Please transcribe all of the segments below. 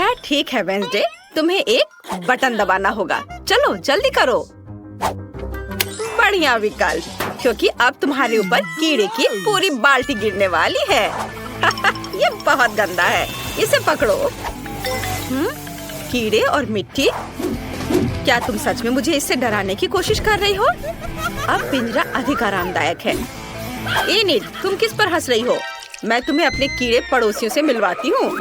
खैर ठीक है वेंसडे, तुम्हें एक बटन दबाना होगा। चलो जल्दी करो। बढ़िया विकल्प, क्योंकि अब तुम्हारे ऊपर कीड़े की पूरी बाल्टी गिरने वाली है। ये बहुत गंदा है, इसे पकड़ो। कीड़े और मिट्टी, क्या तुम सच में मुझे इससे डराने की कोशिश कर रही हो? अब पिंजरा अधिक आरामदायक है। एनिड, तुम किस पर हंस रही हो? मैं तुम्हें अपने कीड़े पड़ोसियों से मिलवाती हूँ।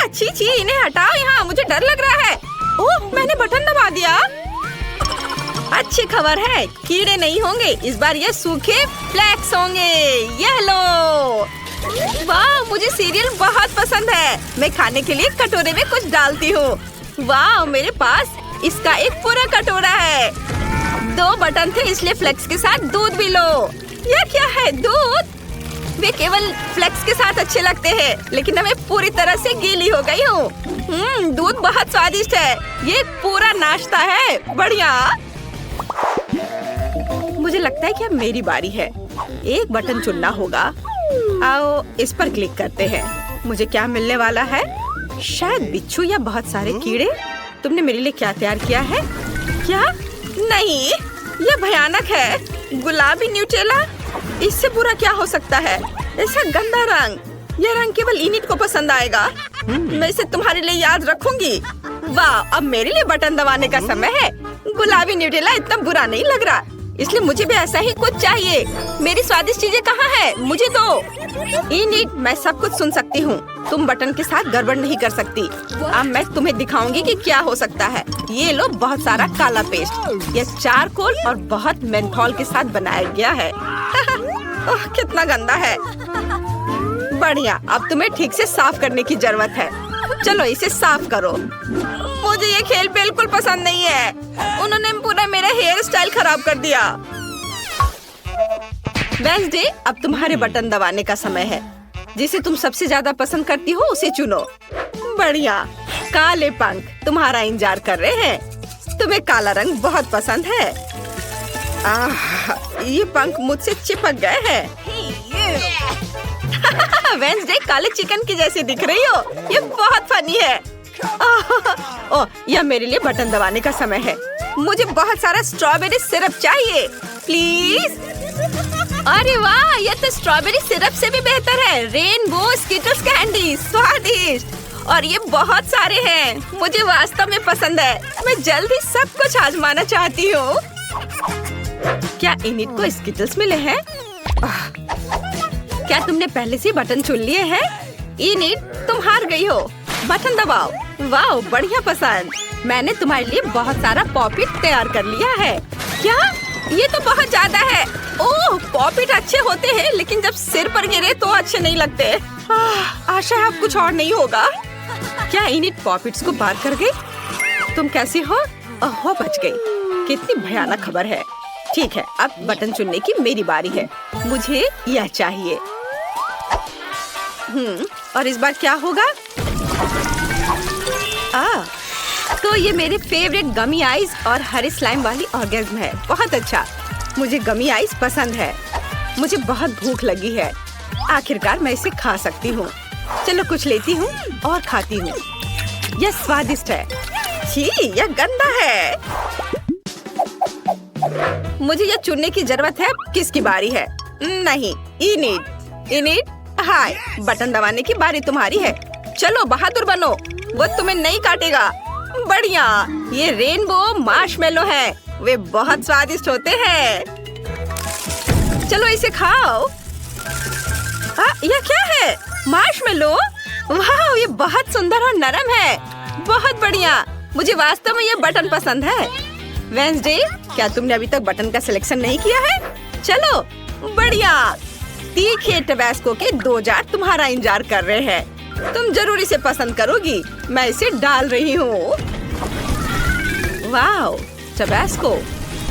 छी छी, इन्हें हटाओ यहाँ, मुझे डर लग रहा है। ओह, मैंने बटन दबा दिया। अच्छी खबर है, कीड़े नहीं होंगे इस बार, ये सूखे फ्लेक्स होंगे। ये लो। वाह, मुझे सीरियल बहुत पसंद है। मैं खाने के लिए कटोरे में कुछ डालती हूँ। वाह, मेरे पास इसका एक पूरा कटोरा है। 2 बटन थे, इसलिए फ्लेक्स के साथ दूध भी लो। यह क्या है? दूध? वे केवल फ्लेक्स के साथ अच्छे लगते हैं, लेकिन मैं पूरी तरह से गीली हो गई हूँ। दूध बहुत स्वादिष्ट है। ये पूरा नाश्ता है। बढ़िया। मुझे लगता है कि अब मेरी बारी है। एक बटन चुनना होगा। आओ इस पर क्लिक करते हैं। मुझे क्या मिलने वाला है? शायद बिच्छू या बहुत सारे कीड़े। तुमने मेरे लिए क्या तैयार किया है? क्या? नहीं, यह भयानक है। गुलाबी न्यूटेला, इससे बुरा क्या हो सकता है? ऐसा गंदा रंग। यह रंग केवल इनिट को पसंद आएगा। मैं इसे तुम्हारे लिए याद रखूंगी। वाह, अब मेरे लिए बटन दबाने का समय है। गुलाबी न्यूटेला इतना बुरा नहीं लग रहा, इसलिए मुझे भी ऐसा ही कुछ चाहिए। मेरी स्वादिष्ट चीजें कहाँ हैं? मुझे दो। इनिट, मैं सब कुछ सुन सकती हूँ। तुम बटन के साथ गड़बड़ नहीं कर सकती। अब मैं तुम्हें दिखाऊंगी कि क्या हो सकता है। ये लो बहुत सारा काला पेस्ट। यह चारकोल और बहुत मेंथोल के साथ बनाया गया है। ओह, कितना गंदा है। बढ़िया, अब तुम्हें ठीक से साफ करने की जरूरत है। चलो इसे साफ करो। मुझे ये खेल बिल्कुल पसंद नहीं है। उन्होंने पूरा मेरा हेयर स्टाइल खराब कर दिया। वेंसडे, अब तुम्हारे बटन दबाने का समय है। जिसे तुम सबसे ज्यादा पसंद करती हो उसे चुनो। बढ़िया। काले पंख तुम्हारा इंतजार कर रहे हैं। तुम्हें काला रंग बहुत पसंद है। ये पंख मुझसे चिपक गए हैं। वेंसडे, काले चिकन की जैसी दिख रही हो। ये बहुत फनी है। ओह, यह मेरे लिए बटन दबाने का समय है। मुझे बहुत सारा स्ट्रॉबेरी सिरप चाहिए, प्लीज। अरे वाह, यह तो स्ट्रॉबेरी सिरप से भी बेहतर है। रेनबो स्किटल्स कैंडी, स्वादिष्ट। और ये बहुत सारे हैं। मुझे वास्तव में पसंद है। मैं जल्दी सब कुछ आजमाना चाहती हूँ। क्या इनिट को स्किटल्स मिले हैं? क्या तुमने पहले से बटन चुन लिए हैं? इनिट, तुम हार गई हो। बटन दबाओ। वाह, बढ़िया पसंद। मैंने तुम्हारे लिए बहुत सारा पॉपिट तैयार कर लिया है। क्या? ये तो बहुत ज्यादा है। ओह, पॉपिट अच्छे होते हैं, लेकिन जब सिर पर गिरे तो अच्छे नहीं लगते। आशा है अब कुछ और नहीं होगा। क्या इनिट पॉपिट्स को बाहर कर गई? तुम कैसी हो? ओह, बच गई। कितनी भयानक खबर है। ठीक है, अब बटन चुनने की मेरी बारी है। मुझे यह चाहिए। और इस बार क्या होगा? तो ये मेरे फेवरेट गमी आइस और हरे स्लाइम वाली ऑर्गेज्म है। बहुत अच्छा, मुझे गमी आइस पसंद है। मुझे बहुत भूख लगी है। आखिरकार मैं इसे खा सकती हूँ। चलो कुछ लेती हूँ और खाती हूँ। यह स्वादिष्ट है। छी, यह गंदा है। मुझे यह चुनने की जरूरत है। किसकी बारी है? नहीं, इनिट। इनिट, हाय, बटन दबाने की बारी तुम्हारी है। चलो बहादुर बनो, वो तुम्हें नहीं काटेगा। बढ़िया, ये रेनबो मार्शमेलो है। वे बहुत स्वादिष्ट होते हैं। चलो इसे खाओ। यह क्या है? मार्शमेलो? वाह, ये बहुत सुंदर और नरम है। बहुत बढ़िया, मुझे वास्तव में ये बटन पसंद है। वेंसडे, क्या तुमने अभी तक बटन का सिलेक्शन नहीं किया है? चलो, बढ़िया। तीखे टबैस्को के 2 जार तुम्हारा इंतजार कर रहे हैं। तुम जरूर इसे पसंद करोगी। मैं इसे डाल रही हूँ। वाह, टबैस्को,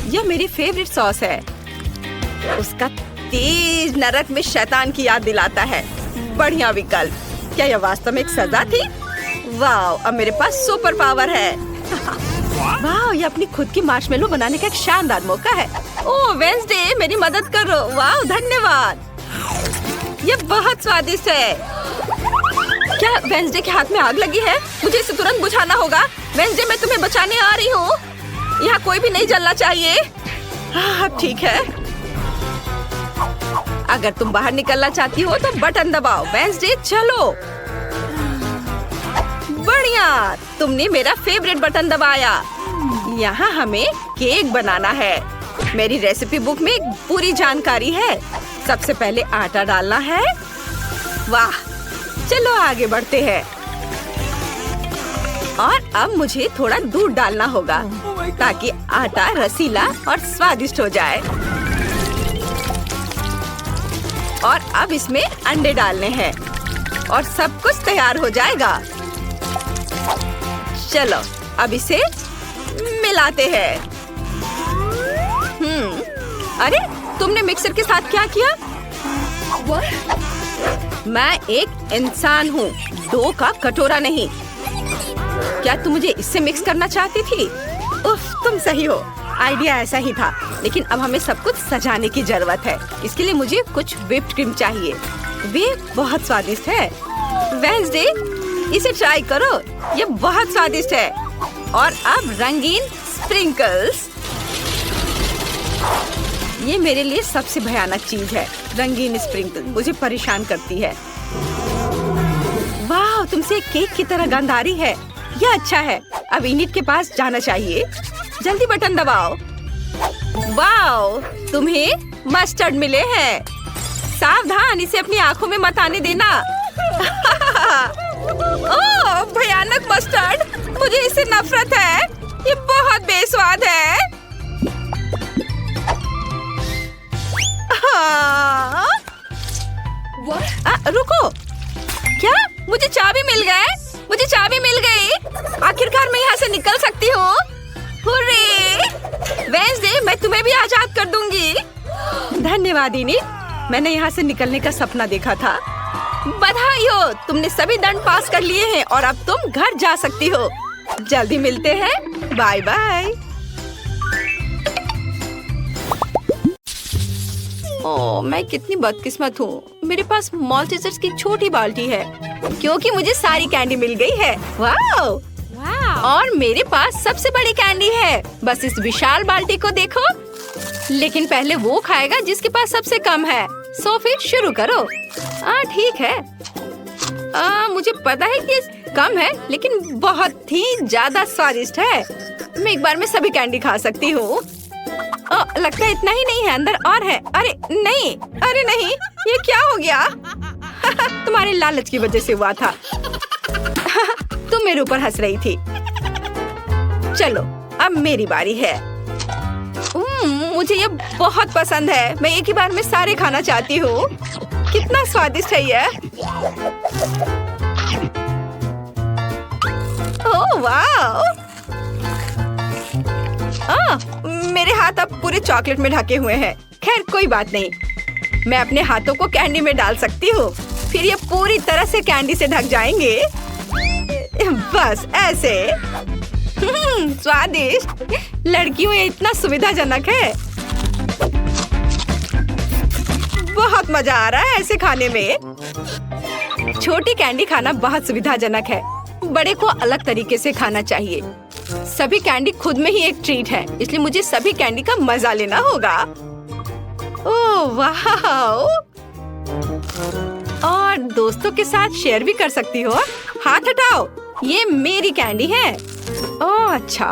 यह मेरी फेवरेट सॉस है। उसका तेज नरक में शैतान की याद दिलाता है। बढ़िया विकल्प। क्या यह वास्तव में एक सजा थी? वाह, अब मेरे पास सुपर पावर है। वाह, ये अपनी खुद की मार्शमेलो बनाने का एक शानदार मौका है। ओह वेंसडे, मेरी मदद करो। वाह, धन्यवाद। ये बहुत स्वादिष्ट है। क्या वेंसडे के हाथ में आग लगी है? मुझे इसे तुरंत बुझाना होगा। वेंसडे, मैं तुम्हें बचाने आ रही हूँ। यहाँ कोई भी नहीं जलना चाहिए। अब ठीक है। अगर तुम बाहर निकलना चाहती हो तो बटन दबाओ। वेंसडे, चलो। बढ़िया, तुमने मेरा फेवरेट बटन दबाया। यहाँ हमें केक बनाना है। मेरी रेसिपी बुक में पूरी जानकारी है। सबसे पहले आटा डालना है। वाह, चलो आगे बढ़ते हैं। और अब मुझे थोड़ा दूध डालना होगा ताकि आटा रसीला और स्वादिष्ट हो जाए। और अब इसमें अंडे डालने हैं और सब कुछ तैयार हो जाएगा। चलो अब इसे मिलाते हैं। अरे, तुमने मिक्सर के साथ क्या किया? मैं एक इंसान हूँ, डो का कटोरा नहीं। क्या तुम मुझे इससे मिक्स करना चाहती थी? उफ, तुम सही हो। आइडिया ऐसा ही था, लेकिन अब हमें सब कुछ सजाने की जरूरत है। इसके लिए मुझे कुछ व्हिप्ड क्रीम चाहिए। वे बहुत स्वादिष्ट है। वेंसडे, इसे ट्राई करो, ये बहुत स्वादिष्ट है। और अब रंगीन स्प्रिंकल्स। ये मेरे लिए सबसे भयानक चीज है। रंगीन स्प्रिंकल मुझे परेशान करती है। वाह, तुमसे केक की तरह गंध आ रही है। यह अच्छा है। अब इनिट के पास जाना चाहिए। जल्दी बटन दबाओ। वाह, तुम्हें मस्टर्ड मिले हैं। सावधान, इसे अपनी आंखों में मत आने देना। ओह, भयानक मस्टर्ड, मुझे इससे नफरत है। ये बहुत बेस्वाद है। रुको, क्या मुझे चाबी मिल गए? मुझे चाबी मिल गई। आखिरकार मैं यहाँ से निकल सकती हूँ। हुर्रे! वेंसडे, मैं तुम्हें भी आजाद कर दूंगी। धन्यवाद इनिट, मैंने यहाँ से निकलने का सपना देखा था। बधाई हो, तुमने सभी दंड पास कर लिए हैं और अब तुम घर जा सकती हो। जल्दी मिलते हैं। Bye bye. ओह, मैं कितनी बदकिस्मत हूँ। मेरे पास मॉल्टीजर्स की छोटी बाल्टी है क्योंकि मुझे सारी कैंडी मिल गई है। वाओ! और मेरे पास सबसे बड़ी कैंडी है। बस इस विशाल बाल्टी को देखो। लेकिन पहले वो खाएगा जिसके पास सबसे कम है। सो फिर शुरू करो। ठीक है। मुझे पता है कि कम है, लेकिन बहुत ही ज्यादा स्वादिष्ट है। मैं एक बार में सभी कैंडी खा सकती हूँ। लगता है इतना ही नहीं है, अंदर और है। अरे नहीं, अरे नहीं, ये क्या हो गया? तुम्हारे लालच की वजह से हुआ था। तुम मेरे ऊपर हंस रही थी। चलो, अब मेरी बारी है। मुझे ये बहुत पसंद है। मैं एक ही बार में सारे खाना चाहती हूँ। कितना स्वादिष्ट है ये। ओह वाह! मेरे हाथ अब पूरे चॉकलेट में ढके हुए हैं। खैर कोई बात नहीं, मैं अपने हाथों को कैंडी में डाल सकती हूँ। फिर ये पूरी तरह से कैंडी से ढक जाएंगे। बस ऐसे। स्वादिष्ट। लड़कियों, ये इतना सुविधाजनक है। बहुत मजा आ रहा है ऐसे खाने में। छोटी कैंडी खाना बहुत सुविधाजनक है। बड़े को अलग तरीके से खाना चाहिए। सभी कैंडी खुद में ही एक ट्रीट है, इसलिए मुझे सभी कैंडी का मजा लेना होगा। ओह वाह! और दोस्तों के साथ शेयर भी कर सकती हो। हाथ हटाओ, ये मेरी कैंडी है। ओह अच्छा,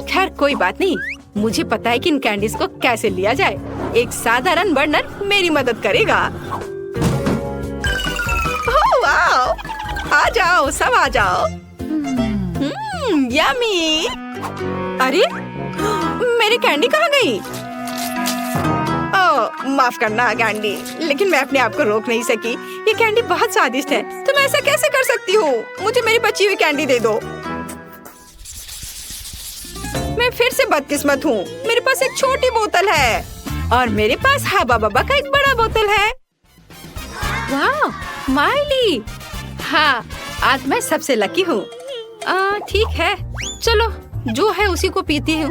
खैर कोई बात नहीं। मुझे पता है कि इन कैंडीज को कैसे लिया जाए। एक साधारण बर्नर मेरी मदद करेगा। ओह वाह! आ जाओ, सब आ जाओ। यम्मी! अरे, मेरी कैंडी कहाँ गई? ओह, माफ करना कैंडी, लेकिन मैं अपने आप को रोक नहीं सकी। ये कैंडी बहुत स्वादिष्ट है। तुम ऐसा कैसे कर सकती हो? मुझे मेरी बची हुई कैंडी दे दो। मैं फिर से बदकिस्मत हूँ। मेरे पास एक छोटी बोतल है और मेरे पास हाबा बाबा का एक बड़ा बोतल है। वाह, माइली! हाँ, आज मैं सबसे लकी हूँ। ठीक है, चलो जो है उसी को पीती हूँ।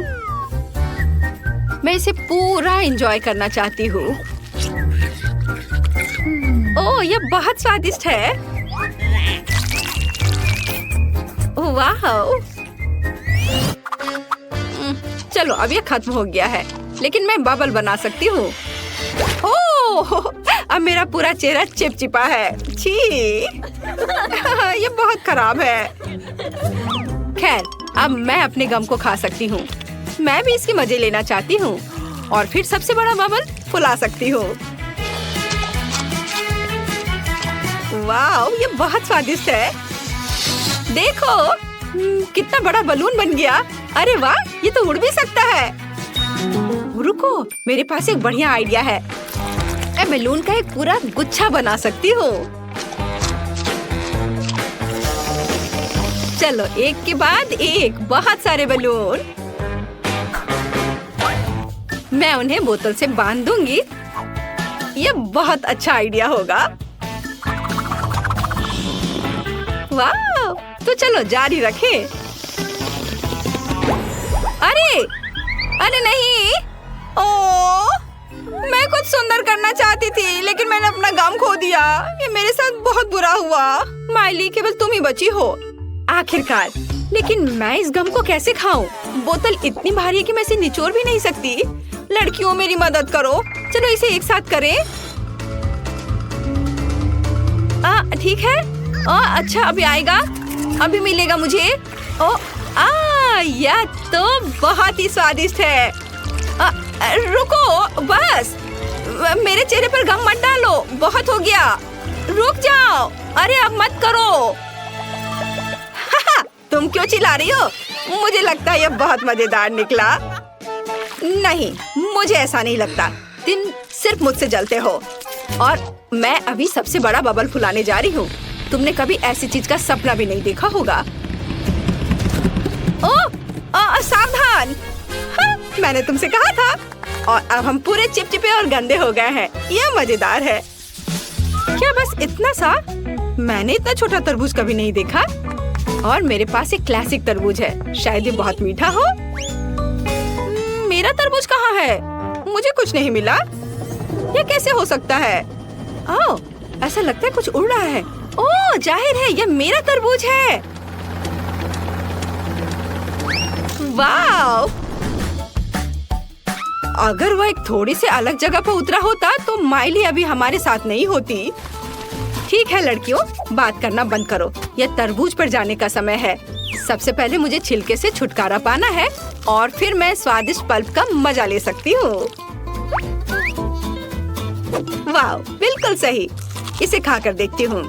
मैं इसे पूरा एंजॉय करना चाहती हूँ। ओह, ये बहुत स्वादिष्ट है। वाह, चलो अब ये खत्म हो गया है, लेकिन मैं बबल बना सकती हूँ। ओह, अब मेरा पूरा चेहरा चिपचिपा है। छी, ये बहुत खराब है। खैर, अब मैं अपने गम को खा सकती हूँ। मैं भी इसके मजे लेना चाहती हूँ और फिर सबसे बड़ा बबल फुला सकती हूँ। वाह, ये बहुत स्वादिष्ट है। देखो, कितना बड़ा बलून बन गया। अरे वाह, ये तो उड़ भी सकता है। रुको, मेरे पास एक बढ़िया आइडिया है। मैं बलून का एक पूरा गुच्छा बना सकती हूँ। चलो, एक के बाद एक बहुत सारे बलून। मैं उन्हें बोतल से बांध दूंगी। ये बहुत अच्छा आइडिया होगा। वाह, तो चलो जारी रखें। अरे नहीं, ओह, मैं कुछ सुंदर करना चाहती थी, लेकिन मैंने अपना गम खो दिया। ये मेरे साथ बहुत बुरा हुआ। माइली, केवल तुम ही बची हो आखिरकार। लेकिन मैं इस गम को कैसे खाऊं? बोतल इतनी भारी है कि मैं इसे निचोड़ भी नहीं सकती। लड़कियों, मेरी मदद करो। चलो इसे एक साथ करें। ठीक है। अच्छा, अभी आएगा, अभी मिलेगा मुझे। यह तो बहुत ही स्वादिष्ट है। रुको, बस मेरे चेहरे पर गम मत डालो, बहुत हो गया। रुक जाओ। अरे अब मत करो। तुम क्यों चिल्ला रही हो? मुझे लगता है यह बहुत मजेदार निकला। नहीं, मुझे ऐसा नहीं लगता। तुम सिर्फ मुझसे जलते हो और मैं अभी सबसे बड़ा बबल फुलाने जा रही हूँ। तुमने कभी ऐसी चीज का सपना भी नहीं देखा होगा। सावधान, मैंने तुमसे कहा था। और अब हम पूरे चिपचिपे और गंदे हो गए हैं। यह मजेदार है। क्या बस इतना सा? मैंने इतना छोटा तरबूज कभी नहीं देखा। और मेरे पास एक क्लासिक तरबूज है, शायद ये बहुत मीठा हो। मेरा तरबूज कहाँ है? मुझे कुछ नहीं मिला। ये कैसे हो सकता है? ओह, ऐसा लगता है कुछ उड़ रहा है। ओह, जाहिर है यह मेरा तरबूज है। वाह! अगर वह एक थोड़ी सी अलग जगह पर उतरा होता तो माइली अभी हमारे साथ नहीं होती। ठीक है लड़कियों, बात करना बंद करो। यह तरबूज पर जाने का समय है। सबसे पहले मुझे छिलके से छुटकारा पाना है और फिर मैं स्वादिष्ट पल्प का मजा ले सकती हूँ। वाह, बिल्कुल सही। इसे खाकर देखती हूँ।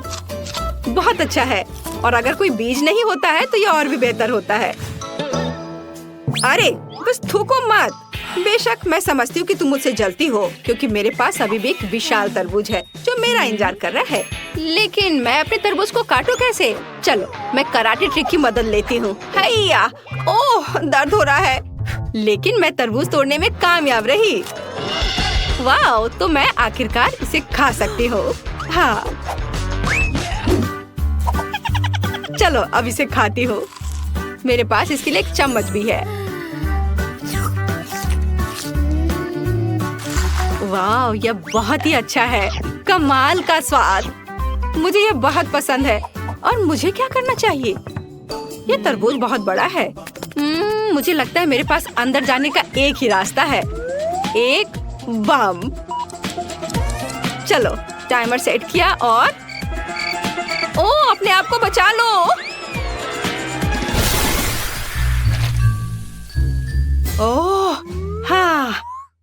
बहुत अच्छा है। और अगर कोई बीज नहीं होता है तो यह और भी बेहतर होता है। अरे बस थूको मत। बेशक मैं समझती हूँ कि तुम मुझसे जलती हो, क्योंकि मेरे पास अभी भी एक विशाल तरबूज है जो मेरा इंतजार कर रहा है। लेकिन मैं अपने तरबूज को काटूं कैसे? चलो, मैं कराटे ट्रिक की मदद लेती हूँ। हैया! ओह, दर्द हो रहा है। लेकिन मैं तरबूज तोड़ने में कामयाब रही। वाह, तो मैं आखिरकार इसे खा सकती हूँ। हाँ, चलो अब इसे खाती हूँ। मेरे पास इसके लिए एक चम्मच भी है। वाह, यह बहुत ही अच्छा है। कमाल का स्वाद। मुझे यह बहुत पसंद है। और मुझे क्या करना चाहिए? यह तरबूज बहुत बड़ा है। मुझे लगता है मेरे पास अंदर जाने का एक ही रास्ता है। एक बम। चलो, टाइमर सेट किया और ओह, अपने आप को बचा लो। ओह, हाँ,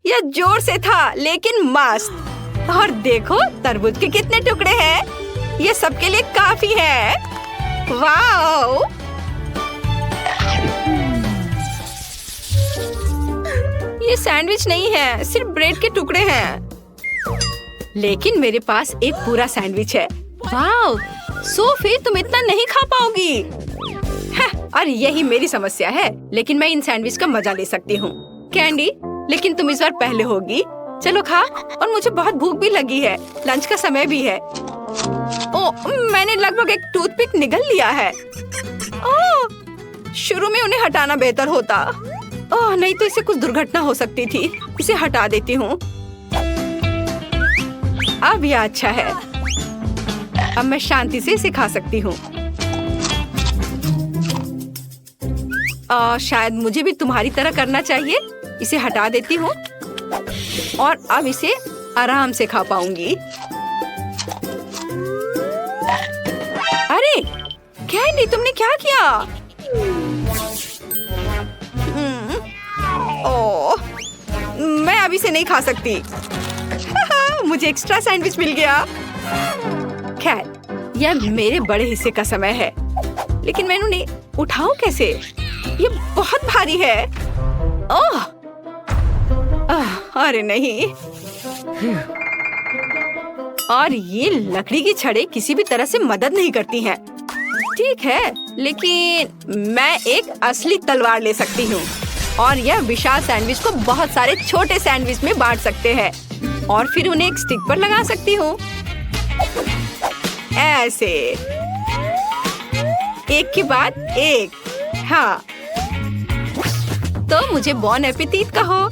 यह जोर से था लेकिन मस्त। और देखो तरबूज के कितने टुकड़े हैं। ये सबके लिए काफी है। वाओ! ये सैंडविच नहीं है, सिर्फ ब्रेड के टुकड़े हैं। लेकिन मेरे पास एक पूरा सैंडविच है। वाओ! सोफी, तुम इतना नहीं खा पाओगी। और यही मेरी समस्या है। लेकिन मैं इन सैंडविच का मजा ले सकती हूँ। कैंडी, लेकिन तुम इस बार पहले होगी। चलो खा। और मुझे बहुत भूख भी लगी है। लंच का समय भी है। ओह, मैंने लगभग एक टूथपिक निगल लिया है। ओह, शुरू में उन्हें हटाना बेहतर होता। ओह नहीं, तो इसे कुछ दुर्घटना हो सकती थी। इसे हटा देती हूँ। अब यह अच्छा है। अब मैं शांति से इसे खा सकती हूँ। शायद मुझे भी तुम्हारी तरह करना चाहिए। इसे हटा देती हूँ और अब इसे आराम से खा पाऊंगी। अरे कैंडी, तुमने क्या किया? ओह, मैं अभी से नहीं खा सकती। मुझे एक्स्ट्रा सैंडविच मिल गया। खैर, यह मेरे बड़े हिस्से का समय है, लेकिन मैं उन्हें उठाऊं कैसे? ये बहुत भारी है। ओह, अरे नहीं। और ये लकड़ी की छड़ें किसी भी तरह से मदद नहीं करती हैं। ठीक है, लेकिन मैं एक असली तलवार ले सकती हूँ और यह विशाल सैंडविच को बहुत सारे छोटे सैंडविच में बांट सकते हैं और फिर उन्हें एक स्टिक पर लगा सकती हूँ, ऐसे एक के बाद एक। हाँ, तो मुझे बॉन एपेटीट कहो।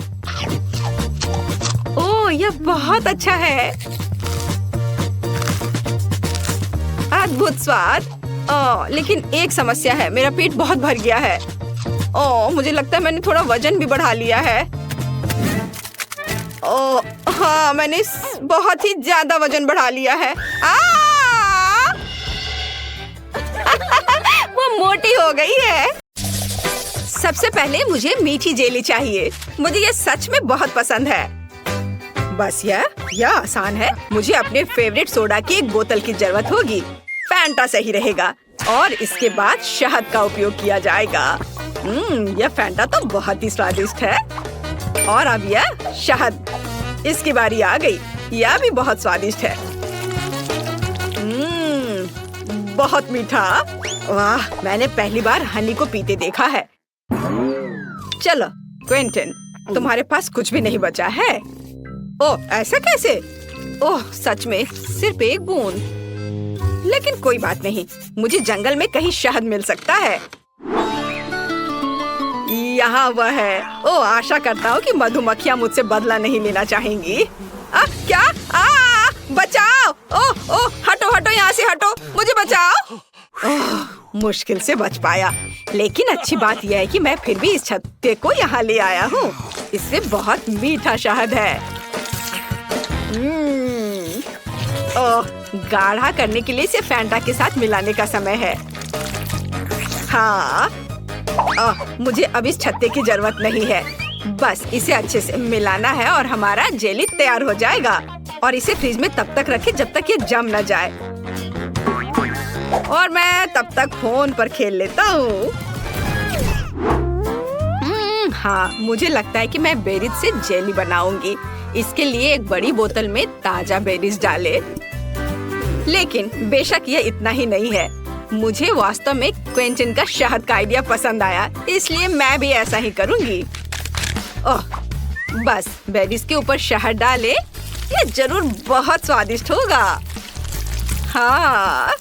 ओह, यह बहुत अच्छा है। अद्भुत स्वाद। ओह, लेकिन एक समस्या है, मेरा पेट बहुत भर गया है। ओह, मुझे लगता है मैंने थोड़ा वजन भी बढ़ा लिया है। ओह हाँ, मैंने बहुत ही ज्यादा वजन बढ़ा लिया है। वो मोटी हो गई है। सबसे पहले मुझे मीठी जेली चाहिए। मुझे ये सच में बहुत पसंद है। बस यह आसान है। मुझे अपने फेवरेट सोडा की एक बोतल की जरूरत होगी। फैंटा सही रहेगा और इसके बाद शहद का उपयोग किया जाएगा। यह फैंटा तो बहुत ही स्वादिष्ट है। और अब यह शहद, इसकी बारी आ गई। यह भी बहुत स्वादिष्ट है। बहुत मीठा। वाह, मैंने पहली बार हनी को पीते देखा है। चलो क्विंटन, तुम्हारे पास कुछ भी नहीं बचा है। ओह, ऐसा कैसे? ओह, सच में सिर्फ एक बूंद। लेकिन कोई बात नहीं, मुझे जंगल में कहीं शहद मिल सकता है। यहाँ वह है। ओह, आशा करता हूँ कि मधुमक्खियाँ मुझसे बदला नहीं लेना चाहेंगी। क्या? बचाओ! ओह ओह, हटो हटो, यहाँ से हटो, मुझे बचाओ। ओह, मुश्किल से बच पाया। लेकिन अच्छी बात यह है कि मैं फिर भी इस छत्ते को यहाँ ले आया हूँ। इससे बहुत मीठा शहद है। ओह, गाढ़ा करने के लिए इसे फैंटा के साथ मिलाने का समय है। हाँ, मुझे अब इस छत्ते की जरूरत नहीं है। बस इसे अच्छे से मिलाना है और हमारा जेली तैयार हो जाएगा। और इसे फ्रिज में तब तक रखें जब तक ये जम न जाए। और मैं तब तक फोन पर खेल लेता हूँ। हाँ, मुझे लगता है कि मैं बेरीज से जेली बनाऊंगी। इसके लिए एक बड़ी बोतल में ताजा बेरीज डालें। लेकिन बेशक यह इतना ही नहीं है। मुझे वास्तव में क्विंटन का शहद का आइडिया पसंद आया, इसलिए मैं भी ऐसा ही करूंगी। ओह, बस बेरीज के ऊपर शहद डालें। यह जरूर बहुत स्वादिष्ट होगा। हाँ,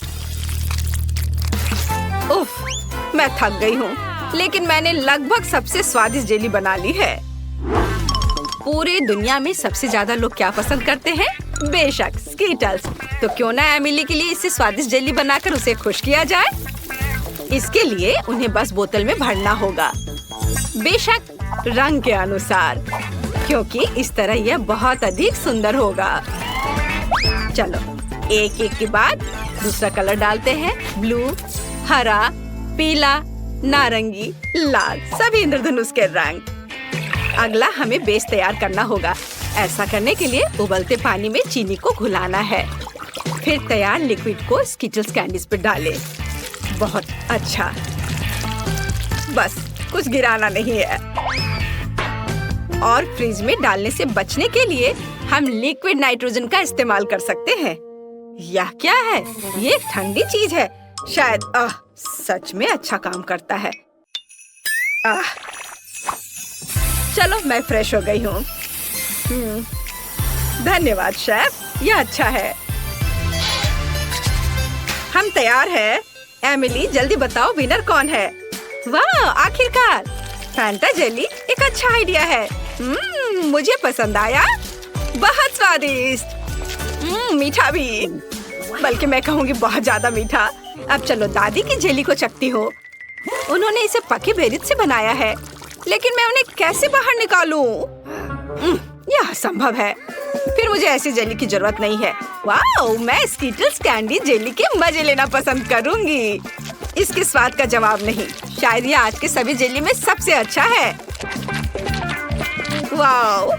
उफ, मैं थक गई हूँ, लेकिन मैंने लगभग सबसे स्वादिष्ट जेली बना ली है। पूरी दुनिया में सबसे ज्यादा लोग क्या पसंद करते हैं? बेशक स्कीटल्स। तो क्यों ना एमिली के लिए इससे स्वादिष्ट जेली बनाकर उसे खुश किया जाए। इसके लिए उन्हें बस बोतल में भरना होगा, बेशक रंग के अनुसार, क्योंकि इस तरह यह बहुत अधिक सुंदर होगा। चलो एक एक के बाद दूसरा कलर डालते हैं। ब्लू, हरा, पीला, नारंगी, लाल, सभी इंद्रधनुष के रंग। अगला हमें बेस तैयार करना होगा। ऐसा करने के लिए उबलते पानी में चीनी को घुलाना है। फिर तैयार लिक्विड को स्किटल्स कैंडीज पर डालें। बहुत अच्छा, बस कुछ गिराना नहीं है। और फ्रिज में डालने से बचने के लिए हम लिक्विड नाइट्रोजन का इस्तेमाल कर सकते हैं। यह क्या है? ये एक ठंडी चीज है, शायद सच में अच्छा काम करता है। चलो मैं फ्रेश हो गई हूँ। धन्यवाद शेफ, यह अच्छा है। हम तैयार हैं। एमिली, जल्दी बताओ विनर कौन है? वाह, आखिरकार फैंटा जेली एक अच्छा आइडिया है। मुझे पसंद आया। बहुत स्वादिष्ट, मीठा भी, बल्कि मैं कहूँगी बहुत ज्यादा मीठा। अब चलो दादी की जेली को चखती हो। उन्होंने इसे पके बेरीज से बनाया है, लेकिन मैं उन्हें कैसे बाहर निकालूं? यह असंभव है। फिर मुझे ऐसी जेली की जरूरत नहीं है। वाओ, मैं स्कीटल्स कैंडी जेली के मजे लेना पसंद करूंगी। इसके स्वाद का जवाब नहीं। शायद यह आज के सभी जेली में सबसे अच्छा है। वाओ,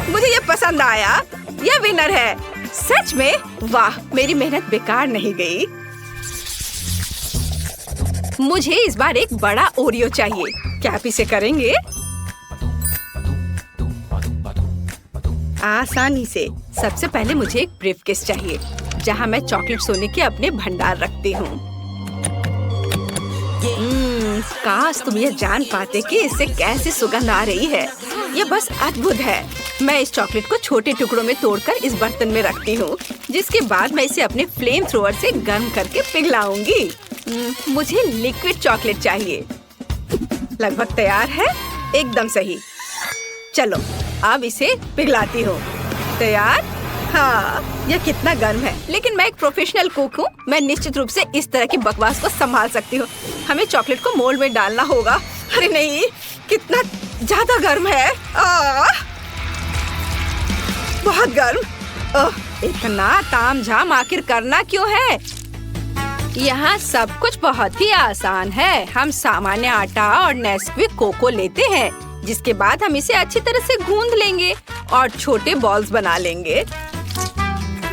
मुझे ये पसंद आया। यह विनर है। सच में? वाह, मेरी मेहनत बेकार नहीं गई। मुझे इस बार एक बड़ा ओरियो चाहिए। क्या आप इसे करेंगे? आसानी से। सबसे पहले मुझे एक ब्रीफकेस चाहिए जहां मैं चॉकलेट सोने के अपने भंडार रखती हूँ। काश तुम ये जान पाते कि इससे कैसी सुगंध आ रही है। ये बस अद्भुत है। मैं इस चॉकलेट को छोटे टुकड़ों में तोड़कर इस बर्तन में रखती हूँ, जिसके बाद मैं इसे अपने फ्लेम थ्रोअर से गर्म करके पिघलाऊंगी। मुझे लिक्विड चॉकलेट चाहिए। लगभग तैयार है। एकदम सही। चलो अब इसे पिघलाती हूँ। तैयार? हाँ, यह कितना गर्म है। लेकिन मैं एक प्रोफेशनल कुक हूँ। मैं निश्चित रूप से इस तरह की बकवास को संभाल सकती हूँ। हमें चॉकलेट को मोल्ड में डालना होगा। अरे नहीं, कितना ज्यादा गर्म है। बहुत गर्म। इतना तामझाम आखिर करना क्यों है? यहाँ सब कुछ बहुत ही आसान है। हम सामान्य आटा और नेस्क्विक कोको लेते हैं, जिसके बाद हम इसे अच्छी तरह से गूंद लेंगे और छोटे बॉल्स बना लेंगे।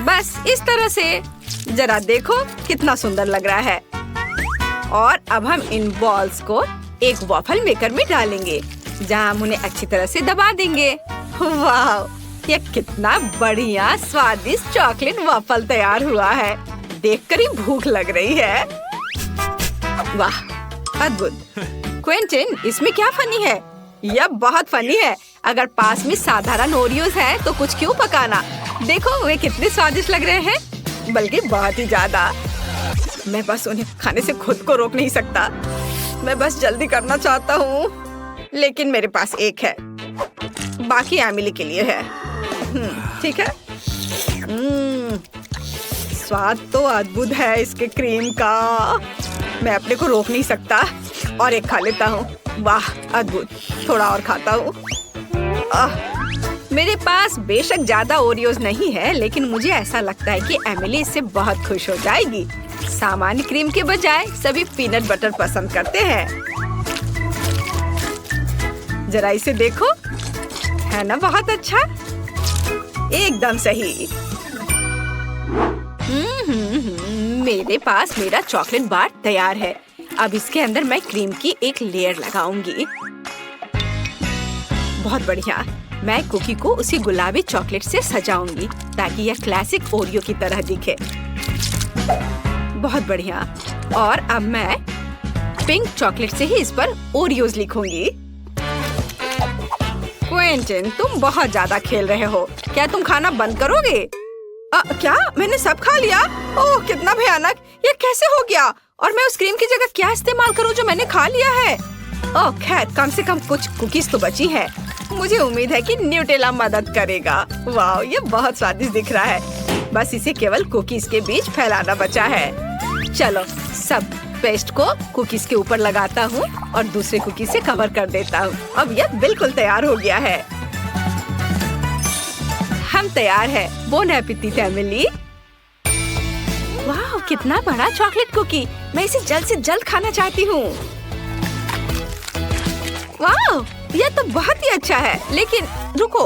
बस इस तरह से। जरा देखो कितना सुंदर लग रहा है। और अब हम इन बॉल्स को एक वॉफल मेकर में डालेंगे, जहां हम उन्हें अच्छी तरह से दबा देंगे। वाह, यह कितना बढ़िया स्वादिष्ट चॉकलेट वॉफल तैयार हुआ है। देखकर ही भूख लग रही है। वाह, अद्भुत। क्विंटन, इसमें क्या फनी है? यह बहुत फनी है। अगर पास में साधारण ओरियोज हैं, तो कुछ क्यों पकाना? देखो वे कितने स्वादिष्ट लग रहे हैं, बल्कि बहुत ही ज्यादा। मैं बस उन्हें खाने से खुद को रोक नहीं सकता। मैं बस जल्दी करना चाहता हूँ, लेकिन मेरे पास एक है। बाकी एमिली के लिए है। ठीक है। स्वाद तो अद्भुत है इसके क्रीम का। मैं अपने को रोक नहीं सकता और एक खा लेता हूँ। वाह, अद्भुत। थोड़ा और खाता हूँ। मेरे पास बेशक ज्यादा ओरियोज नहीं है, लेकिन मुझे ऐसा लगता है कि एमिली इससे बहुत खुश हो जाएगी। सामान्य क्रीम के बजाय सभी पीनट बटर पसंद करते हैं। जरा इसे देखो, है ना बहुत अच्छा? एकदम सही। मेरे पास मेरा चॉकलेट बार तैयार है। अब इसके अंदर मैं क्रीम की एक लेयर लगाऊंगी। बहुत बढ़िया। मैं कुकी को उसी गुलाबी चॉकलेट से सजाऊंगी, ताकि यह क्लासिक ओरियो की तरह दिखे। बहुत बढ़िया। और अब मैं पिंक चॉकलेट से ही इस पर ओरियोज लिखूंगी। क्विंटन, तुम बहुत ज्यादा खेल रहे हो। क्या तुम खाना बंद करोगे? क्या मैंने सब खा लिया? ओह, कितना भयानक। ये कैसे हो गया? और मैं उस क्रीम की जगह क्या इस्तेमाल करूं जो मैंने खा लिया है? ओह खैर, कम से कम कुछ कुकीज तो बची है। मुझे उम्मीद है कि न्यूटेला मदद करेगा। वाह, ये बहुत स्वादिष्ट दिख रहा है। बस इसे केवल कुकीज के बीच फैलाना बचा है। चलो, सब पेस्ट को कुकीज के ऊपर लगाता हूँ और दूसरे कुकीज से कवर कर देता हूँ। अब यह बिल्कुल तैयार हो गया है। हम तैयार है। Bone appétit Emily. वाह, कितना बड़ा चॉकलेट कुकी। मैं इसे जल्द से जल्द खाना चाहती हूँ। वाह, यह तो बहुत ही अच्छा है। लेकिन रुको,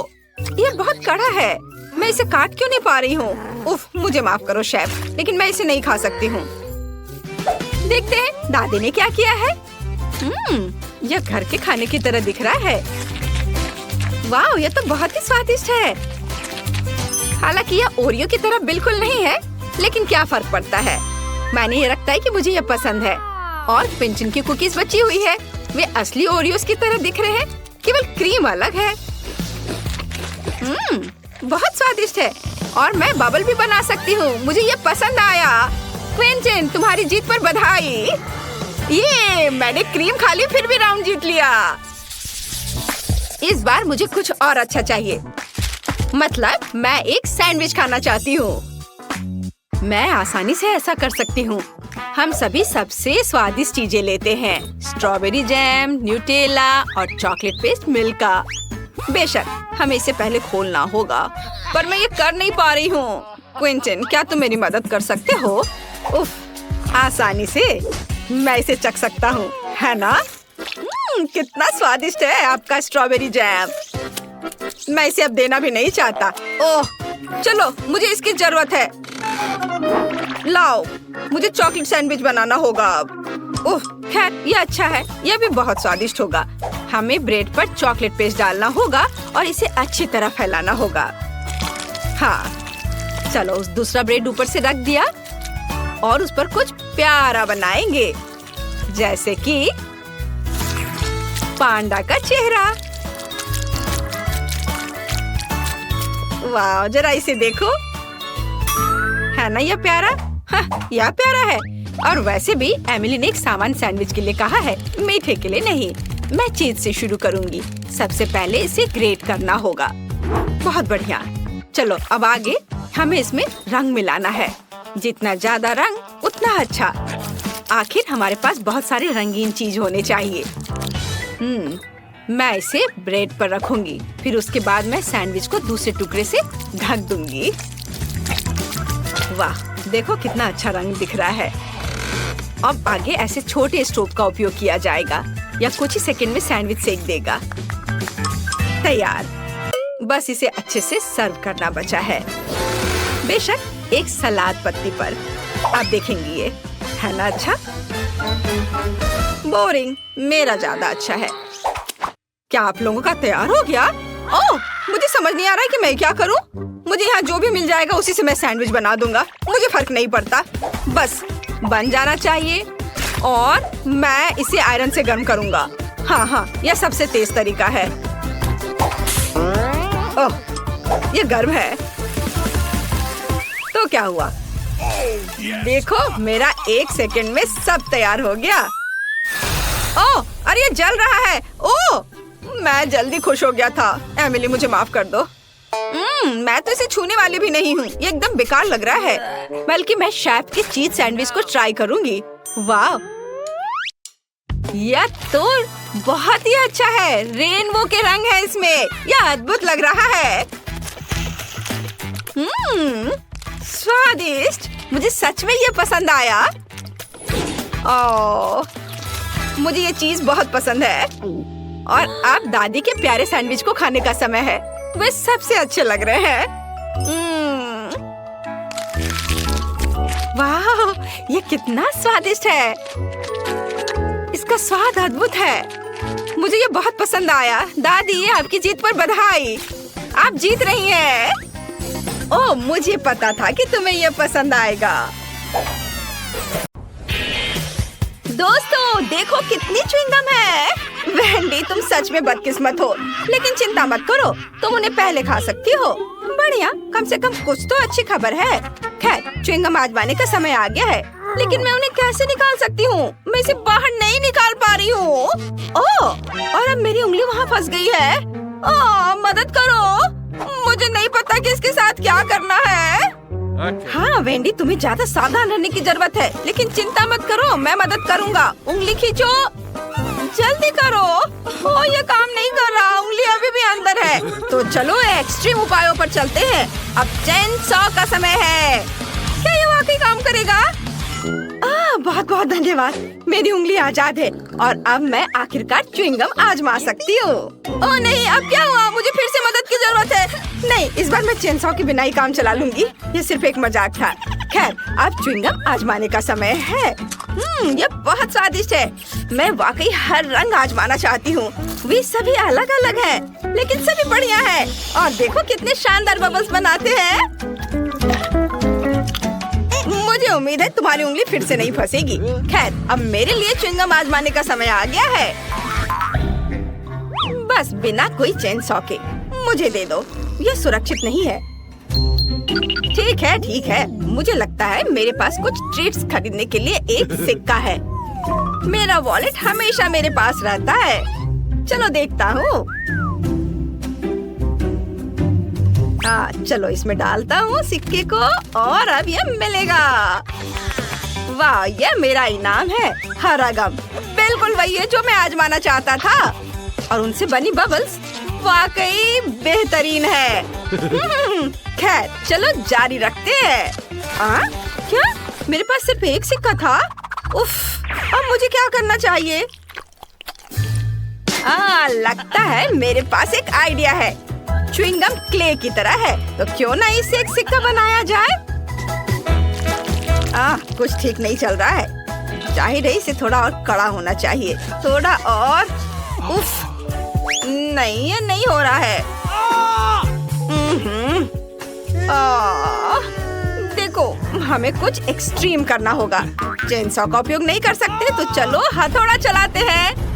यह बहुत कड़ा है। मैं इसे काट क्यों नहीं पा रही हूँ? उफ, मुझे माफ करो शेफ, लेकिन मैं इसे नहीं खा सकती हूँ। देखते हैं दादी ने क्या किया है। यह घर के खाने की तरह दिख रहा है। वाह, यह तो बहुत ही स्वादिष्ट है। हालांकि यह ओरियो की तरह बिल्कुल नहीं है, लेकिन क्या फर्क पड़ता है। मैंने ये रखता है कि मुझे यह पसंद है। और पिंचन की कुकीज बची हुई है। वे असली ओरियोस की तरह दिख रहे हैं, केवल क्रीम अलग है। बहुत स्वादिष्ट है। और मैं बबल भी बना सकती हूँ। मुझे ये पसंद आया। क्विंटन, तुम्हारी जीत पर बधाई। ये मैंने क्रीम खा ली, फिर भी राउंड जीत लिया। इस बार मुझे कुछ और अच्छा चाहिए। मतलब मैं एक सैंडविच खाना चाहती हूँ। मैं आसानी से ऐसा कर सकती हूँ। हम सभी सबसे स्वादिष्ट चीजें लेते हैं, स्ट्रॉबेरी जैम, न्यूटेला और चॉकलेट पेस्ट मिल्का। बेशक हमें इसे पहले खोलना होगा, पर मैं ये कर नहीं पा रही हूँ। क्विंटन, क्या तुम मेरी मदद कर सकते हो? उफ, आसानी से मैं इसे चख सकता हूँ, है ना? कितना स्वादिष्ट है आपका स्ट्रॉबेरी जैम। मैं इसे अब देना भी नहीं चाहता। ओह, चलो मुझे इसकी जरूरत है। लाओ, मुझे चॉकलेट सैंडविच बनाना होगा अब। ओह, खैर ये अच्छा है, यह भी बहुत स्वादिष्ट होगा। हमें ब्रेड पर चॉकलेट पेस्ट डालना होगा और इसे अच्छी तरह फैलाना होगा। हाँ, चलो उस दूसरा ब्रेड ऊपर से रख दिया और उस पर कुछ प्यारा बनाएंगे, जैसे कि पांडा का चेहरा। वाह, जरा इसे देखो, है ना यह प्यारा? हाँ, यह प्यारा है। और वैसे भी एमिली ने एक सामान्य सैंडविच के लिए कहा है, मीठे के लिए नहीं। मैं चीज से शुरू करूंगी। सबसे पहले इसे ग्रेट करना होगा। बहुत बढ़िया। चलो अब आगे हमें इसमें रंग मिलाना है। जितना ज्यादा रंग उतना अच्छा। आखिर हमारे पास बहुत सारे रंगीन चीज होने चाहिए। मैं इसे ब्रेड पर रखूंगी, फिर उसके बाद मैं सैंडविच को दूसरे टुकड़े से ढक दूंगी। वाह, देखो कितना अच्छा रंग दिख रहा है। अब आगे ऐसे छोटे स्टोव का उपयोग किया जाएगा, या कुछ ही सेकंड में सैंडविच सेक देगा। तैयार। बस इसे अच्छे से सर्व करना बचा है। बेशक एक सलाद पत्ती पर। आप देखेंगी ये, है ना अच्छा? बोरिंग, मेरा ज्यादा अच्छा है। क्या आप लोगों का तैयार हो गया? ओह, मुझे समझ नहीं आ रहा है कि मैं क्या करूं। मुझे यहाँ जो भी मिल जाएगा उसी से मैं सैंडविच बना दूंगा। मुझे फर्क नहीं पड़ता, बस बन जाना चाहिए। और मैं इसे आयरन से गर्म करूंगा। हाँ, यह सबसे तेज तरीका है। ओह, ये गर्म है। तो क्या हुआ? देखो, मेरा 1 सेकंड में सब तैयार हो गया। ओह, अरे ये जल रहा है। ओह, मैं जल्दी खुश हो गया था। एमिली, मुझे माफ कर दो। मैं तो इसे छूने वाली भी नहीं हूँ। ये एकदम बेकार लग रहा है। बल्कि मैं शेफ के चीज सैंडविच को ट्राई करूंगी। वाह, यह तो बहुत ही अच्छा है। रेनबो के रंग है इसमें। यह अद्भुत लग रहा है। स्वादिष्ट। मुझे सच में ये पसंद आया। ओह, मुझे ये चीज बहुत पसंद है। और अब दादी के प्यारे सैंडविच को खाने का समय है। वे सबसे अच्छे लग रहे हैं। वाह, ये कितना स्वादिष्ट है। इसका स्वाद अद्भुत है। मुझे ये बहुत पसंद आया। दादी, आपकी जीत पर बधाई। आप जीत रही हैं। ओह, मुझे पता था कि तुम्हें ये पसंद आएगा। दोस्तों, देखो कितनी च्युइंगम है। वेंडी, तुम सच में बदकिस्मत हो, लेकिन चिंता मत करो, तुम उन्हें पहले खा सकती हो। बढ़िया, कम से कम कुछ तो अच्छी खबर है। खैर, च्युइंगम आजमाने का समय आ गया है, लेकिन मैं उन्हें कैसे निकाल सकती हूँ? मैं इसे बाहर नहीं निकाल पा रही हूँ। ओह, और अब मेरी उंगली वहाँ फंस गई है। ओह, मदद करो, मुझे नहीं पता कि इसके साथ क्या करना है। हाँ वेंडी, तुम्हें ज्यादा सावधान रहने की जरूरत है, लेकिन चिंता मत करो, मैं मदद करूँगा। उंगली खींचो, जल्दी करो। ओह, ये काम नहीं कर रहा, उंगली अभी भी अंदर है। तो चलो एक्सट्रीम उपायों पर चलते हैं। अब चेन सॉ का समय है। क्या ये वाकई काम करेगा? बहुत बहुत धन्यवाद, मेरी उंगली आजाद है और अब मैं आखिरकार च्युइंगम आजमा सकती हूँ। ओह नहीं, अब क्या हुआ? मुझे फिर से मदद की जरूरत है। नहीं, इस बार मैं चेन सॉ के बिना ही काम चला लूंगी। ये सिर्फ एक मजाक था। खैर, अब च्युइंगम आजमाने का समय है। ये बहुत स्वादिष्ट है। मैं वाकई हर रंग आजमाना चाहती हूँ। वे सभी अलग अलग हैं, लेकिन सभी बढ़िया है। और देखो कितने शानदार बबल्स बनाते हैं। मुझे उम्मीद है तुम्हारी उंगली फिर से नहीं फंसेगी। खैर, अब मेरे लिए च्युइंगम आजमाने का समय आ गया है। बस बिना कोई चेन सॉ के मुझे दे दो, ये सुरक्षित नहीं है। ठीक है, मुझे लगता है मेरे पास कुछ ट्रीट्स खरीदने के लिए एक सिक्का है। मेरा वॉलेट हमेशा मेरे पास रहता है। चलो देखता हूँ। चलो इसमें डालता हूँ सिक्के को और अब ये मिलेगा। वाह, ये मेरा इनाम है, हरा गम। बिल्कुल वही है जो मैं आजमाना चाहता था। और उनसे बनी बबल्स वाकई बेहतरीन है। खैर चलो जारी रखते हैं। क्या मेरे पास सिर्फ एक सिक्का था? उफ, अब मुझे क्या करना चाहिए? लगता है मेरे पास एक आइडिया है। च्युइंगम क्ले की तरह है, तो क्यों ना इससे एक सिक्का बनाया जाए? कुछ ठीक नहीं चल रहा है। जाहिर है इसे थोड़ा और कड़ा होना चाहिए। थोड़ा और। उफ, नहीं ये नहीं हो रहा है। देखो, हमें कुछ एक्सट्रीम करना होगा। चेनसॉ का उपयोग नहीं कर सकते तो चलो हथौड़ा चलाते हैं।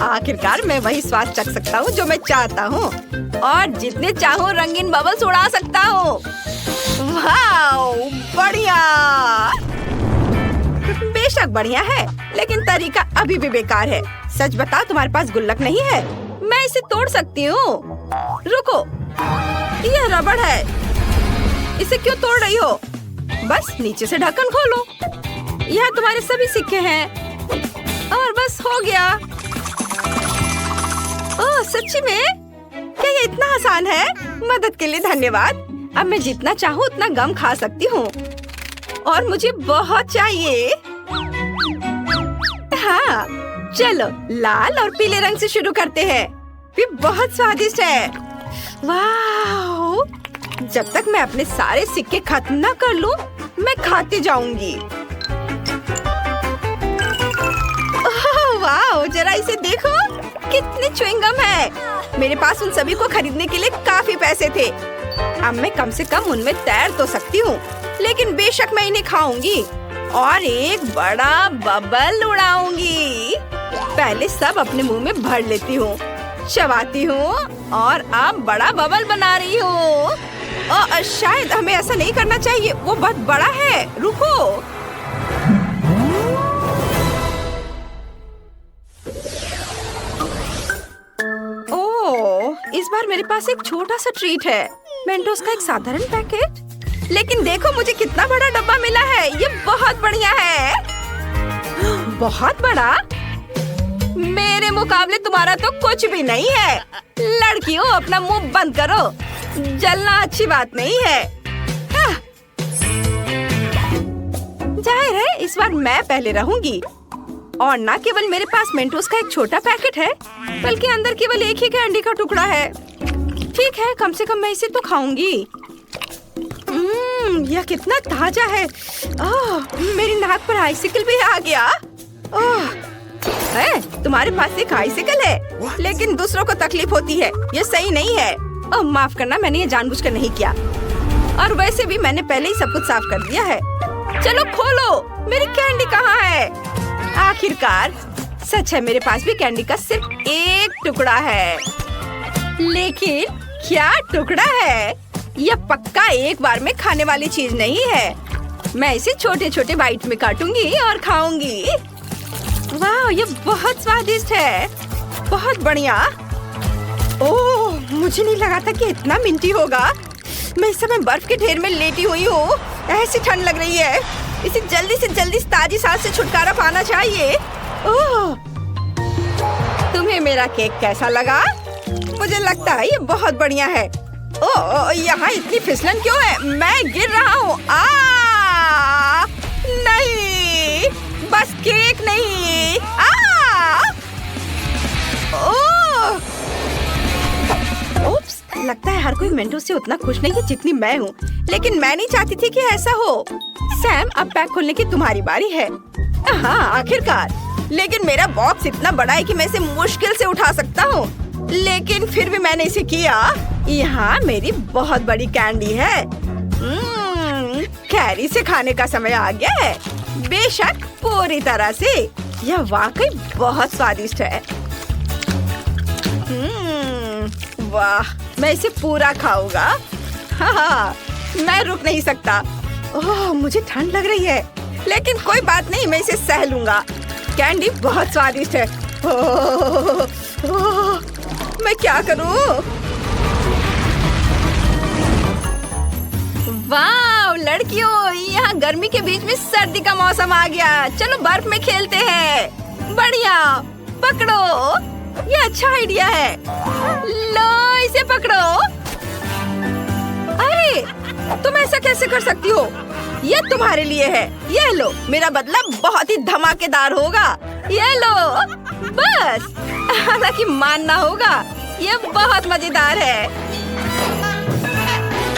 आखिरकार मैं वही स्वाद चख सकता हूँ जो मैं चाहता हूँ और जितने चाहूँ रंगीन बबल्स उड़ा सकता हूँ। वाओ, बढ़िया। बेशक बढ़िया है, लेकिन तरीका अभी भी बेकार है। सच बताओ, तुम्हारे पास गुल्लक नहीं है? मैं इसे तोड़ सकती हूँ। रुको, यह रबड़ है। इसे क्यों तोड़ रही हो? बस नीचे से ढक्कन खोलो। यहाँ तुम्हारे सभी सिक्के हैं और बस हो गया। ओह, सच्ची में? क्या ये इतना आसान है? मदद के लिए धन्यवाद। अब मैं जितना चाहूँ उतना गम खा सकती हूँ और मुझे बहुत चाहिए। हाँ, चलो लाल और पीले रंग से शुरू करते हैं। ये बहुत स्वादिष्ट है। वाह! जब तक मैं अपने सारे सिक्के खत्म न कर लूं, मैं खाती जाऊंगी। वाह! जरा इसे देखो, कितनी च्युइंगम है। मेरे पास उन सभी को खरीदने के लिए काफी पैसे थे। अब मैं कम से कम उनमें तैर तो सकती हूँ, लेकिन बेशक मैं इन्हें खाऊंगी और एक बड़ा बबल उड़ाऊंगी। पहले सब अपने मुंह में भर लेती हूँ, चबाती हूँ और अब बड़ा बबल बना रही हूँ। शायद हमें ऐसा नहीं करना चाहिए, वो बहुत बड़ा है। रुको। ओह, इस बार मेरे पास एक छोटा सा ट्रीट है। मेंटोस का एक साधारण पैकेट। लेकिन देखो मुझे कितना बड़ा डब्बा मिला है। ये बहुत बढ़िया है। बहुत बड़ा? मेरे मुकाबले तुम्हारा तो कुछ भी नहीं है। लड़कियों, अपना मुंह बंद करो। जलना अच्छी बात नहीं है। जाहिर है इस बार मैं पहले रहूंगी। और न केवल मेरे पास मेंटोस का एक छोटा पैकेट है, बल्कि अंदर केवल एक ही कैंडी का टुकड़ा है। ठीक है, कम से कम मैं इसे तो खाऊंगी। यह कितना ताजा है। मेरी नाक पर आइसिकल भी आ गया। तुम्हारे पास एक आइसिकल है, लेकिन दूसरों को तकलीफ होती है। ये सही नहीं है। माफ करना, मैंने ये जानबूझकर नहीं किया। और वैसे भी मैंने पहले ही सब कुछ साफ कर दिया है। चलो खोलो, मेरी कैंडी कहाँ है? आखिरकार सच है, मेरे पास भी कैंडी का सिर्फ एक टुकड़ा है। लेकिन क्या टुकड़ा है? यह पक्का एक बार में खाने वाली चीज नहीं है। मैं इसे छोटे छोटे बाइट में काटूंगी और खाऊंगी। वाह, ये बहुत स्वादिष्ट है। बहुत बढ़िया। ओह, मुझे नहीं लगा था कि इतना मिंटी होगा। मैं इस समय बर्फ के ढेर में लेटी हुई हूँ। ऐसी ठंड लग रही है। इसे जल्दी से जल्दी ताजी सांस से छुटकारा पाना चाहिए। ओह, तुम्हें मेरा केक कैसा लगा? मुझे लगता है ये बहुत बढ़िया है। ओह, यहाँ इतनी फिसलन क्यों है? मैं गिर रहा हूँ। नहीं, बस केक नहीं। ओप्स, लगता है हर कोई मेंटोस से उतना खुश नहीं है जितनी मैं हूँ। लेकिन मैं नहीं चाहती थी कि ऐसा हो। सैम, अब पैक खोलने की तुम्हारी बारी है। हाँ, आखिरकार। लेकिन मेरा बॉक्स इतना बड़ा है कि मैं इसे मुश्किल से उठा सकता हूँ। लेकिन फिर भी मैंने इसे किया। यहाँ मेरी बहुत बड़ी कैंडी है। कैरी से खाने का समय आ गया है। बेशक, पूरी तरह से। यह वाकई बहुत स्वादिष्ट है। वाह, मैं इसे पूरा खाऊंगा। हाँ, मैं रुक नहीं सकता। ओह, मुझे ठंड लग रही है, लेकिन कोई बात नहीं, मैं इसे सह लूंगा। कैंडी बहुत स्वादिष्ट है। ओह, मैं क्या करूं? वाह लड़कियों, यहाँ गर्मी के बीच में सर्दी का मौसम आ गया। चलो बर्फ में खेलते हैं। बढ़िया, पकड़ो। ये अच्छा आइडिया है। लो इसे पकड़ो। अरे तुम ऐसा कैसे कर सकती हो? ये तुम्हारे लिए है। ये लो, मेरा बदला बहुत ही धमाकेदार होगा। ये लो बस। हालांकि मानना होगा ये बहुत मजेदार है।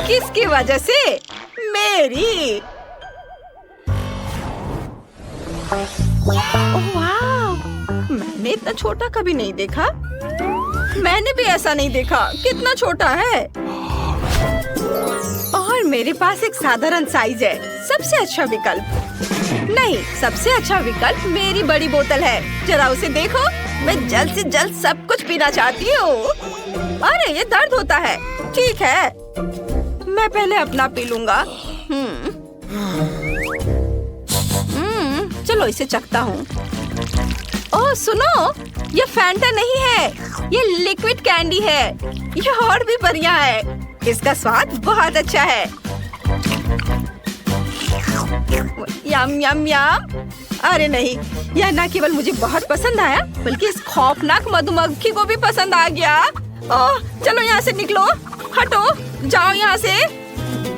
किसकी वजह से? मेरी। ओह वाह, मैंने इतना छोटा कभी नहीं देखा। मैंने भी ऐसा नहीं देखा। कितना छोटा है। और मेरे पास एक साधारण साइज है। सबसे अच्छा विकल्प नहीं, सबसे अच्छा विकल्प मेरी बड़ी बोतल है। जरा उसे देखो। मैं जल्द से जल्द सब कुछ पीना चाहती हूँ। अरे ये दर्द होता है। ठीक है, मैं पहले अपना पी लूंगा। चलो इसे चखता हूँ। ओह सुनो, ये फैंटा नहीं है, ये लिक्विड कैंडी है। ये और भी बढ़िया है। इसका स्वाद बहुत अच्छा है। यम यम यम। अरे नहीं, यह न केवल मुझे बहुत पसंद आया बल्कि इस खौफनाक मधुमक्खी को भी पसंद आ गया। ओह चलो यहाँ से निकलो। हटो, जाओ यहाँ से।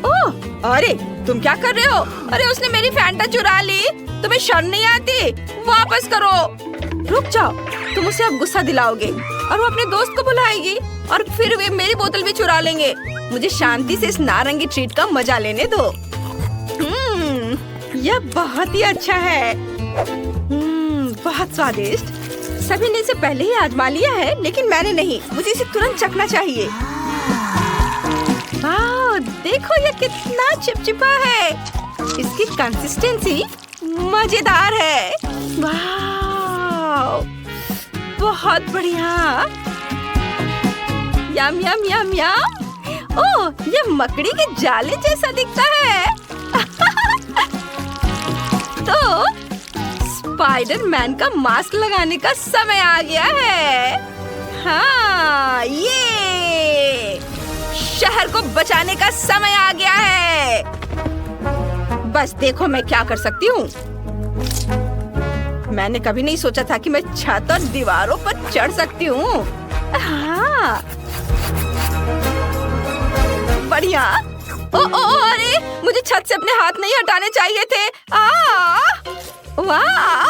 ओह अरे तुम क्या कर रहे हो? अरे उसने मेरी फैंटा चुरा ली। तुम्हें शर्म नहीं आती? वापस करो। रुक जाओ, तुम उसे अब गुस्सा दिलाओगे और वो अपने दोस्त को बुलाएगी और फिर वे मेरी बोतल भी चुरा लेंगे। मुझे शांति से इस नारंगी ट्रीट का मजा लेने दो। यह बहुत ही अच्छा है। बहुत स्वादिष्ट। सभी ने इसे पहले ही आजमा लिया है लेकिन मैंने नहीं। मुझे इसे तुरंत चखना चाहिए। वाह देखो ये कितना चिपचिपा है। इसकी कंसिस्टेंसी मजेदार है। वाह बहुत बढ़िया। यम यम यम यम। ओह ये मकड़ी के जाले जैसा दिखता है। तो स्पाइडरमैन का मास्क लगाने का समय आ गया है। हाँ ये शहर को बचाने का समय आ गया है। बस देखो मैं क्या कर सकती हूँ। मैंने कभी नहीं सोचा था कि मैं छत और दीवारों पर चढ़ सकती हूँ। हाँ बढ़िया। ओ अरे मुझे छत से अपने हाथ नहीं हटाने चाहिए थे। वाह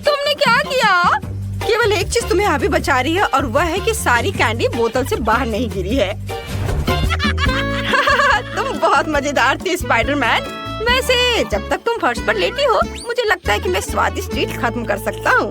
तुमने क्या किया? केवल एक चीज तुम्हें अभी बचा रही है और वह है कि सारी कैंडी बोतल से बाहर नहीं गिरी है। तुम बहुत मजेदार थी स्पाइडरमैन। वैसे जब तक तुम फर्श पर लेटी हो मुझे लगता है कि मैं स्वादिष्ट ट्रीट खत्म कर सकता हूँ।